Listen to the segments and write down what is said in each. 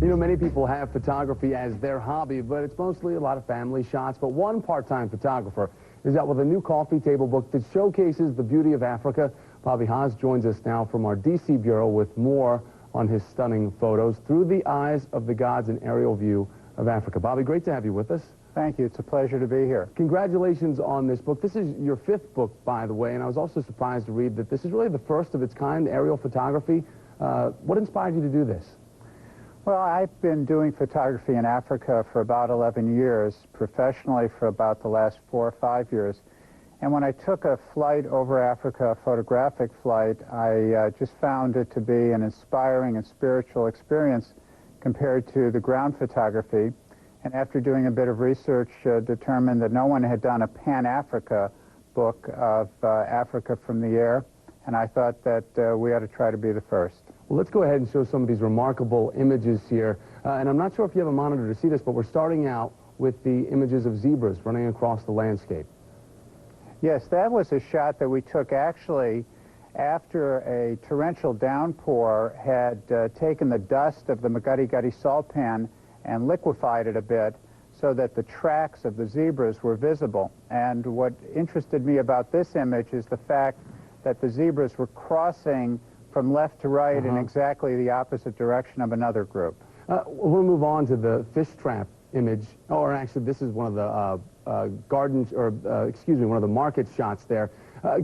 You know, many people have photography as their hobby, but it's mostly a lot of family shots. But one part-time photographer is out with a new coffee table book that showcases the beauty of Africa. Bobby Haas joins us now from our D.C. Bureau with more on his stunning photos through the eyes of the gods, an aerial view of Africa. Bobby, great to have you with us. Thank you. It's a pleasure to be here. Congratulations on this book. This is your fifth book, by the way, and I was also surprised to read that this is really the first of its kind, aerial photography. What inspired you to do this? Well, I've been doing photography in Africa for about 11 years, professionally for about the last 4 or 5 years. And when I took a flight over Africa, a photographic flight, I just found it to be an inspiring and spiritual experience compared to the ground photography. And after doing a bit of research, determined that no one had done a Pan-Africa book of Africa from the air. And I thought that we ought to try to be the first. Well, let's go ahead and show some of these remarkable images here. And I'm not sure if you have a monitor to see this, but we're starting out with the images of zebras running across the landscape. Yes, that was a shot that we took actually after a torrential downpour had taken the dust of the Magadi Gadi salt pan and liquefied it a bit so that the tracks of the zebras were visible. And what interested me about this image is the fact that the zebras were crossing from left to right in exactly the opposite direction of another group. We'll move on to the fish trap image, or actually this is one of the gardens, or one of the market shots there.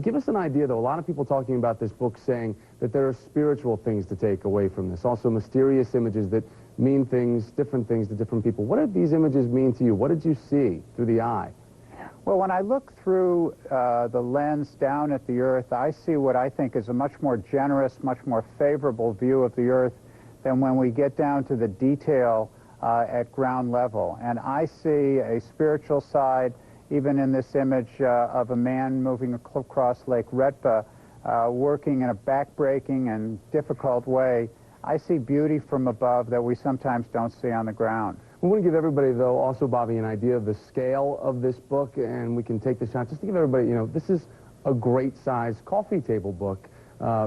Give us an idea, though. A lot of people talking about this book saying that there are spiritual things to take away from this, also mysterious images that mean things, different things to different people. What did these images mean to you? What did you see through the eye? Well, when I look through the lens down at the Earth, I see what I think is a much more generous, much more favorable view of the Earth than when we get down to the detail at ground level. And I see a spiritual side, even in this image of a man moving across Lake Retba, working in a back-breaking and difficult way. I see beauty from above that we sometimes don't see on the ground. We want to give everybody, though, also, Bobby, an idea of the scale of this book, and we can take the shot just to give everybody, you know, this is a great-sized coffee table book,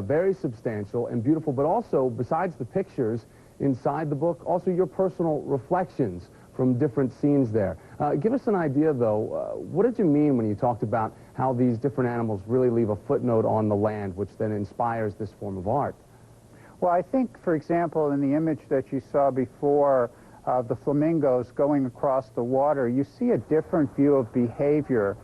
very substantial and beautiful, but also, besides the pictures inside the book, also your personal reflections from different scenes there. Give us an idea, though, what did you mean when you talked about how these different animals really leave a footnote on the land, which then inspires this form of art? Well, I think, for example, in the image that you saw before, the flamingos going across the water, you see a different view of behavior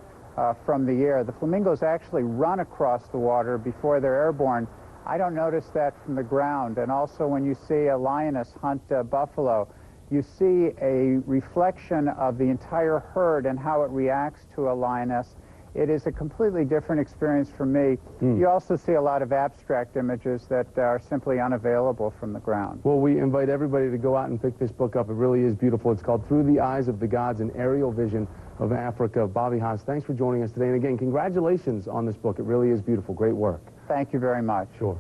from the air. The flamingos actually run across the water before they're airborne. I don't notice that from the ground. And also when you see a lioness hunt buffalo, you see a reflection of the entire herd and how it reacts to a lioness. It is a completely different experience for me. You also see a lot of abstract images that are simply unavailable from the ground. Well, we invite everybody to go out and pick this book up. It really is beautiful. It's called Through the Eyes of the Gods, an aerial vision of Africa. Bobby Haas, thanks for joining us today. And again, congratulations on this book. It really is beautiful. Great work. Thank you very much. Sure.